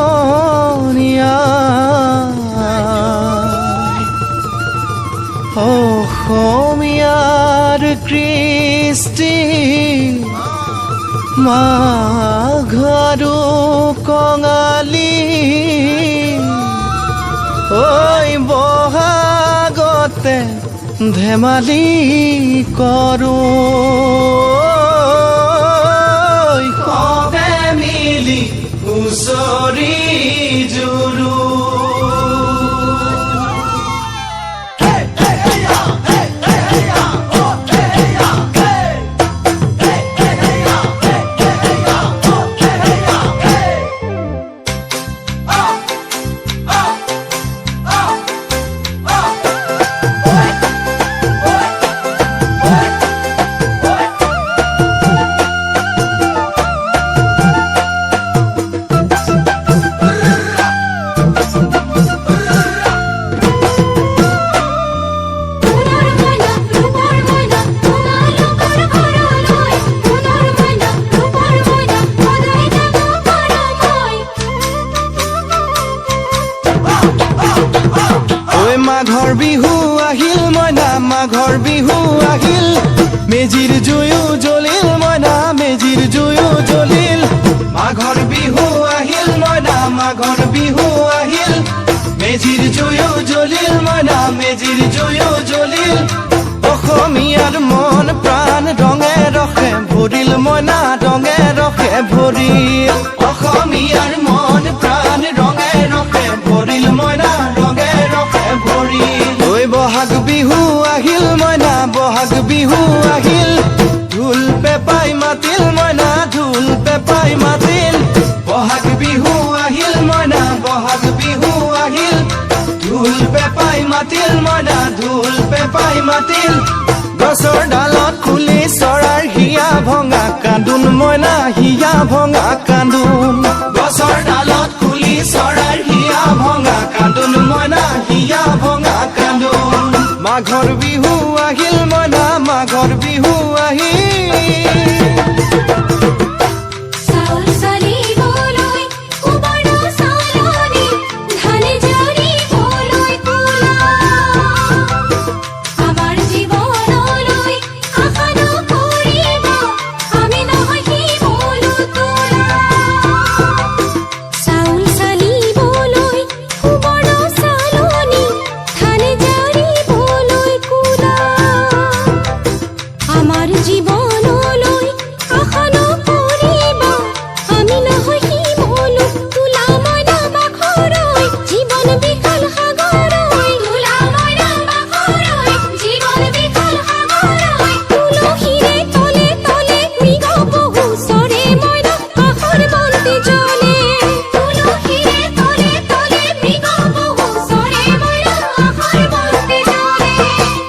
সমনীয়া অসমীয়াৰ কৃষ্টি মাঘৰো কঙালী ঐ বহাগতে ধেমালি কৰোঁ সবে মিলি হুঁচৰি জুৰু মাঘৰ বিহু আহিল মইনা মাঘৰ বিহু আহিল মেজিৰ জুয়ো জ্বলিল মইনা মেজিৰ জুয়ো জ্বলিল মাঘৰ বিহু আহিল মইনা মাঘৰ বিহু আহিল মেজিৰ জুয়ো জ্বলিল মইনা মেজিৰ জুয়ো জ্বলিল অসমীয়াৰ মন প্ৰাণ ৰঙে ৰসে ভৰিল মইনা ৰঙে ৰসে ভৰিল অসমীয়াৰ মন প্ৰাণ ৰঙে ৰসে ভৰিল মইনা ৰঙে ৰসে ভৰিল ঐ বহাগ বিহু আহিল মইনা বহাগ বিহু আহিল ঢোল পেপাই মাতিল মইনা ঢোল পেপাই মাতিল বহাগ বিহু আহিল মইনা বহাগ বিহু আহিল ঢোল পেপাই মাতিল মইনা ঢোল পেপাই মাতিল গছৰ ডালত খুলি চৰাৰ হিয়া ভঙা কান্দোন মইনা হিয়া ভঙা কান্দোন গছৰ ডালত খুলি চৰাৰ হিয়া ভঙা কান্দোন মইনা হিয়া ভঙা কান্দোন মাঘৰ বিহু আহিল মইনা মাঘৰ বিহু আহিল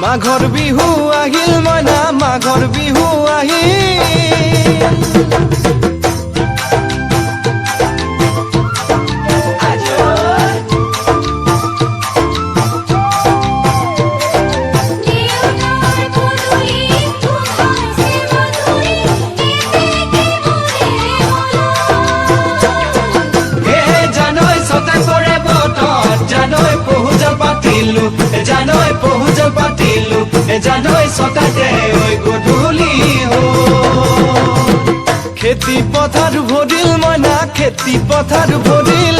মাঘৰ বিহু আহিল মইনা মাঘৰ বিহু আহিল জানৈ ছটা কৰে বতৰ জানৈ পহুজ পাতিলো জানৈ পহুজ পাতিলো জানৈ ছটাতে ঐ গধূলি খেতি পথাৰ ভৰিল মইনা খেতি পথাৰ ভৰিল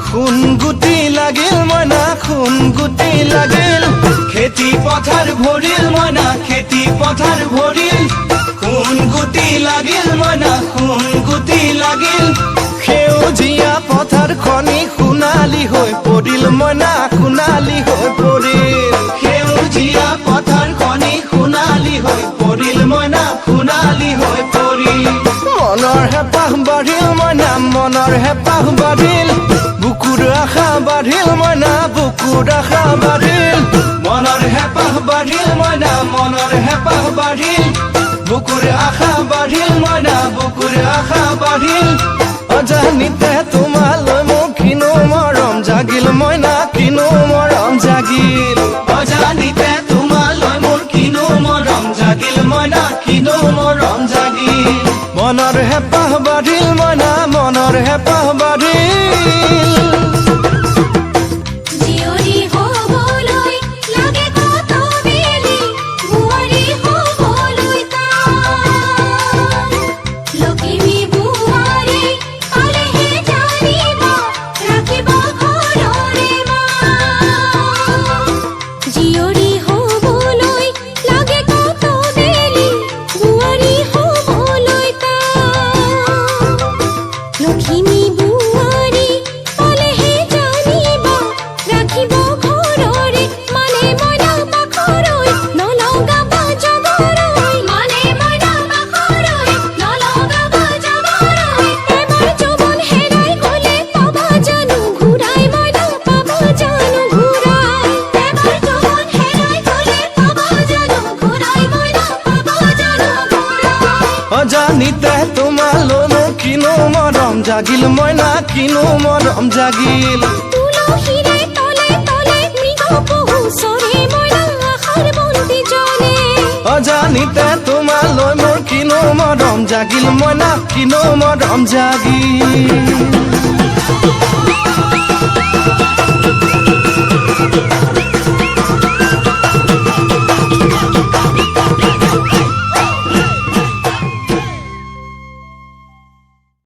খুন গুটি লাগিল মইনা খুন গুটি লাগিল খেতি পথাৰ ভৰিল মইনা খেতি পথাৰ ভৰিল খুন গুটি লাগিল মইনা খুন গুটি লাগিল সেউজীয়া পথাৰ খনি সোণালী হৈ পৰিল মইনা সোণালী হৈ পৰিল সেউজীয়া পথাৰ খনি সোণালী হৈ পৰিল মইনা সোণালী হৈ পৰিল মনৰ হেঁপাহ বাঢ়িল মইনা মনৰ হেঁপাহ বাঢ়িল বুকুৰ আশা বাঢ়িল মইনা বুকুৰ আশা বাঢ়িল মনৰ হেঁপাহ বাঢ়িল মইনা মনৰ হেঁপাহ বাঢ়িল বুকুৰ আশা বাঢ়িল মইনা বুকুৰ আশা বাঢ়িল অজানিতে তোমালৈ মোৰ কিনো মৰম জাগিল মইনা কিনো মৰম জাগিল অজানিতে তোমালৈ মোৰ কিনো মৰম জাগিল মইনা মনৰ হেঁপাহ বাঢ়িল মইনা মনৰ হেঁপাহ বাঢ়িল জীয়ৰী হ'বলৈ লাগে কত বেলি বোৱাৰী হ'বলৈ তান লখিমী বোৱাৰী পালেহে জানিব ৰাখিব ঘৰৰে মান জীয়ৰী হ'বলৈ লাগে কত বেলি বোৱাৰী হ'বলৈ তান লখিমী বোৱাৰী পালেহে জানিব ৰাখিব ঘৰৰে মানে মইনা পাখৰৈ নলগাব জগৰৈ মানে মইনা পাখৰৈ নলগাব জগৰৈ এবাৰ যৌৱন হেৰাই গ'লে পাবা জানো ঘূৰাই মইনা পাবা জানো ঘূৰাই এবাৰ যৌৱন হেৰাই গ'লে পাবা জানো ঘূৰাই মইনা পাবা জানো ঘূৰাই অজানিতে তোমালৈ মোৰ কিনো মৰম জাগিল মইনা কিনো মৰম জাগিল তুলসীৰে তলে তলে মৃগ পহু চৰে মইনা আশাৰ বন্তি জ্বলে অজানিতে তোমালৈ মোৰ কিনো মৰম জাগিল মইনা কিনো মৰম জাগিল